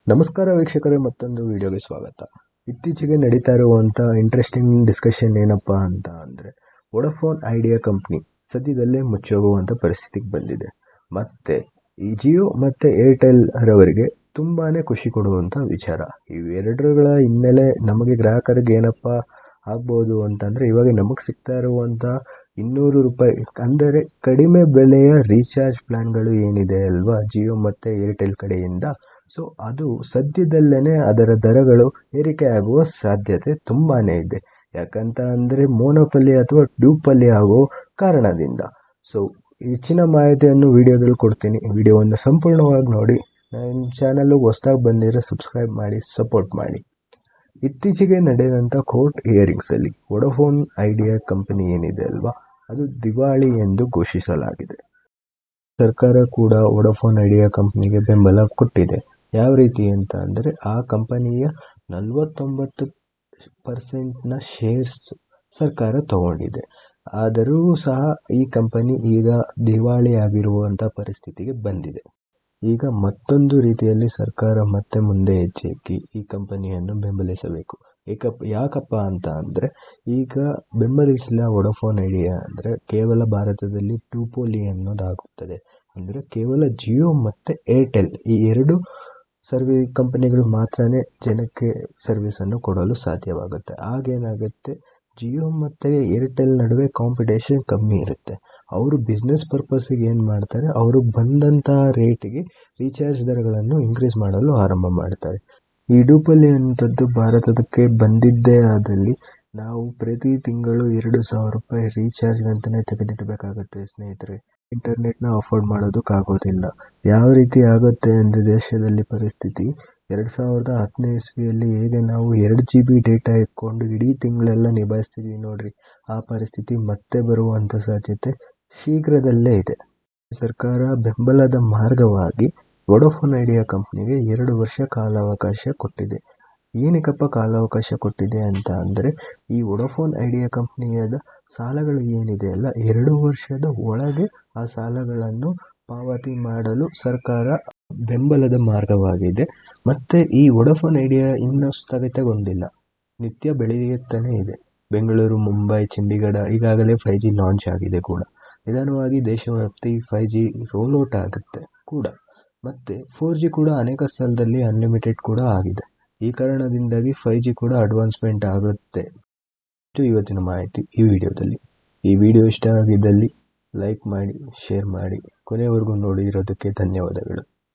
ನಮಸ್ಕಾರ ವೀಕ್ಷಕರೇ, ಮತ್ತೊಂದು ವಿಡಿಯೋಗೆ ಸ್ವಾಗತ. ಇತ್ತೀಚೆಗೆ ನಡೀತಾ ಇರುವಂಥ ಇಂಟ್ರೆಸ್ಟಿಂಗ್ ಡಿಸ್ಕಷನ್ ಏನಪ್ಪ ಅಂತ ಅಂದರೆ, ವೋಡಾಫೋನ್ ಐಡಿಯಾ ಕಂಪ್ನಿ ಸದ್ಯದಲ್ಲೇ ಮುಚ್ಚೋಗುವಂಥ ಪರಿಸ್ಥಿತಿಗೆ ಬಂದಿದೆ. ಮತ್ತು ಈ ಜಿಯೋ ಮತ್ತು ಏರ್ಟೆಲ್ ರವರಿಗೆ ತುಂಬಾ ಖುಷಿ ಕೊಡುವಂಥ ವಿಚಾರ. ಇವೆರಡರ ಹಿನ್ನೆಲೆ ನಮಗೆ ಗ್ರಾಹಕರಿಗೆ ಏನಪ್ಪ ಆಗ್ಬೋದು ಅಂತಂದರೆ, ಇವಾಗ ನಮಗೆ ಸಿಗ್ತಾ ಇರುವಂಥ 200 ರೂಪಾಯಿ ಅಂದರೆ ಕಡಿಮೆ ಬೆಲೆಯ ರೀಚಾರ್ಜ್ ಪ್ಲ್ಯಾನ್ಗಳು ಏನಿದೆ ಅಲ್ವಾ ಜಿಯೋ ಮತ್ತು ಏರ್ಟೆಲ್ ಕಡೆಯಿಂದ, ಸೊ ಅದು ಸದ್ಯದಲ್ಲೇ ಅದರ ದರಗಳು ಏರಿಕೆ ಆಗುವ ಸಾಧ್ಯತೆ ತುಂಬಾ ಇದೆ. ಯಾಕಂತ ಅಂದರೆ ಮೋನೋಪಲಿ ಅಥವಾ ಡ್ಯೂಪಲಿ ಆಗೋ ಕಾರಣದಿಂದ. ಸೊ ಹೆಚ್ಚಿನ ಮಾಹಿತಿಯನ್ನು ವಿಡಿಯೋದಲ್ಲಿ ಕೊಡ್ತೀನಿ. ವಿಡಿಯೋವನ್ನು ಸಂಪೂರ್ಣವಾಗಿ ನೋಡಿ. ನನ್ನ ಚಾನಲ್ಗೆ ಹೊಸದಾಗಿ ಬಂದಿರೋ ಸಬ್ಸ್ಕ್ರೈಬ್ ಮಾಡಿ, ಸಪೋರ್ಟ್ ಮಾಡಿ. ಇತ್ತೀಚೆಗೆ ನಡೆದಂಥ ಕೋರ್ಟ್ ಹಿಯರಿಂಗ್ಸಲ್ಲಿ ವೋಡಾಫೋನ್ ಐಡಿಯಾ ಕಂಪನಿ ಏನಿದೆ ಅಲ್ವಾ, ಅದು ದಿವಾಳಿ ಎಂದು ಘೋಷಿಸಲಾಗಿದೆ. ಸರ್ಕಾರ ಕೂಡ ವೋಡಾಫೋನ್ ಐಡಿಯಾ ಕಂಪನಿಗೆ ಬೆಂಬಲ ಕೊಟ್ಟಿದೆ. ಯಾವ ರೀತಿ ಅಂತ ಅಂದರೆ, ಆ ಕಂಪನಿಯ 49% ಶೇರ್ಸ್ ಸರ್ಕಾರ ತಗೊಂಡಿದೆ. ಆದರೂ ಸಹ ಈ ಕಂಪನಿ ಈಗ ದಿವಾಳಿ ಆಗಿರುವಂಥ ಪರಿಸ್ಥಿತಿಗೆ ಬಂದಿದೆ. ಈಗ ಮತ್ತೊಂದು ರೀತಿಯಲ್ಲಿ ಸರ್ಕಾರ ಮತ್ತೆ ಮುಂದೆ ಹೆಜ್ಜೆ ಇಕ್ಕಿ ಈ ಕಂಪನಿಯನ್ನು ಬೆಂಬಲಿಸಬೇಕು. ಯಾಕಪ್ಪ ಅಂತ ಅಂದರೆ, ಈಗ ಬೆಂಬಲಿಸಿಲ್ಲ ವೋಡಾಫೋನ್ ಐಡಿಯಾ ಅಂದರೆ ಕೇವಲ ಭಾರತದಲ್ಲಿ ಡ್ಯೂಪೋಲಿ ಅನ್ನೋದಾಗುತ್ತದೆ. ಅಂದರೆ ಕೇವಲ ಜಿಯೋ ಮತ್ತು ಏರ್ಟೆಲ್ ಈ ಎರಡು ಕಂಪನಿಗಳು ಮಾತ್ರ ಜನಕ್ಕೆ ಸರ್ವಿಸನ್ನು ಕೊಡಲು ಸಾಧ್ಯವಾಗುತ್ತೆ. ಆಗೇನಾಗುತ್ತೆ, ಜಿಯೋ ಮತ್ತು ಏರ್ಟೆಲ್ ನಡುವೆ ಕಾಂಪಿಟೇಷನ್ ಕಮ್ಮಿ ಇರುತ್ತೆ. ಅವರು ಬಿಸ್ನೆಸ್ ಪರ್ಪಸ್ಸಿಗೆ ಏನು ಮಾಡ್ತಾರೆ, ಅವರು ಬಂದಂಥ ರೇಟಿಗೆ ರೀಚಾರ್ಜ್ ದರಗಳನ್ನು ಇನ್ಕ್ರೀಸ್ ಮಾಡಲು ಆರಂಭ ಮಾಡ್ತಾರೆ. ಈ ಡ್ಯೂಪಲಿ ಅಂಥದ್ದು ಭಾರತಕ್ಕೆ ಬಂದಿದ್ದೇ ಆದಲ್ಲಿ ನಾವು ಪ್ರತಿ ತಿಂಗಳು 2,000 ರೂಪಾಯಿ ರೀಚಾರ್ಜ್ಗಂತಲೇ ತೆಗೆದಿಡಬೇಕಾಗುತ್ತೆ ಸ್ನೇಹಿತರೆ. ಇಂಟರ್ನೆಟ್ನ ಅಫೋರ್ಡ್ ಮಾಡೋದಕ್ಕಾಗೋದಿಲ್ಲ. ಯಾವ ರೀತಿ ಆಗುತ್ತೆ ಅಂದರೆ ದೇಶದಲ್ಲಿ ಪರಿಸ್ಥಿತಿ, 2010ನೇ ಇಸ್ವಿಯಲ್ಲಿ ಹೇಗೆ ನಾವು 2 GB ಡೇಟಾ ಇಟ್ಕೊಂಡು ಇಡೀ ತಿಂಗಳೆಲ್ಲ ನಿಭಾಯಿಸ್ತಿದ್ವಿ ನೋಡ್ರಿ, ಆ ಪರಿಸ್ಥಿತಿ ಮತ್ತೆ ಬರುವಂಥ ಸಾಧ್ಯತೆ ಶೀಘ್ರದಲ್ಲೇ ಇದೆ. ಸರ್ಕಾರ ಬೆಂಬಲದ ಮಾರ್ಗವಾಗಿ ವೋಡಾಫೋನ್ ಐಡಿಯಾ ಕಂಪ್ನಿಗೆ 2 ವರ್ಷ ಕಾಲಾವಕಾಶ ಕೊಟ್ಟಿದೆ. ಏನಕ್ಕಪ್ಪ ಕಾಲಾವಕಾಶ ಕೊಟ್ಟಿದೆ ಅಂತ ಅಂದರೆ, ಈ ವೋಡಾಫೋನ್ ಐಡಿಯಾ ಕಂಪ್ನಿಯಾದ ಸಾಲಗಳು ಏನಿದೆ ಅಲ್ಲ, 2 ವರ್ಷದ ಒಳಗೆ ಆ ಸಾಲಗಳನ್ನು ಪಾವತಿ ಮಾಡಲು ಸರ್ಕಾರ ಬೆಂಬಲದ ಮಾರ್ಗವಾಗಿದೆ. ಮತ್ತು ಈ ವೋಡಾಫೋನ್ ಐಡಿಯಾ ಇನ್ನೂ ಸ್ಥಗಿತಗೊಂಡಿಲ್ಲ, ನಿತ್ಯ ಬೆಳೆಯುತ್ತಲೇ ಇದೆ. ಬೆಂಗಳೂರು, ಮುಂಬೈ, ಚಂಡೀಗಢ ಈಗಾಗಲೇ 5G ಲಾಂಚ್ ಆಗಿದೆ ಕೂಡ. ನಿಧಾನವಾಗಿ ದೇಶವ್ಯಾಪ್ತಿ 5G ರೋಲ್ಔಟ್ ಆಗುತ್ತೆ ಕೂಡ. ಮತ್ತು 4G ಕೂಡ ಅನೇಕ ಸ್ಥಳದಲ್ಲಿ ಅನ್ಲಿಮಿಟೆಡ್ ಕೂಡ ಆಗಿದೆ. ಈ ಕಾರಣದಿಂದಾಗಿ 5G ಕೂಡ ಅಡ್ವಾನ್ಸ್ಮೆಂಟ್ ಆಗುತ್ತೆ. ಇದು ಇವತ್ತಿನ ಮಾಹಿತಿ ಈ ವಿಡಿಯೋದಲ್ಲಿ. ಈ ವಿಡಿಯೋ ಇಷ್ಟ ಆಗಿದ್ದಲ್ಲಿ ಲೈಕ್ ಮಾಡಿ, ಶೇರ್ ಮಾಡಿ. ಕೊನೆಯವರೆಗೂ ನೋಡಿರೋದಕ್ಕೆ ಧನ್ಯವಾದಗಳು.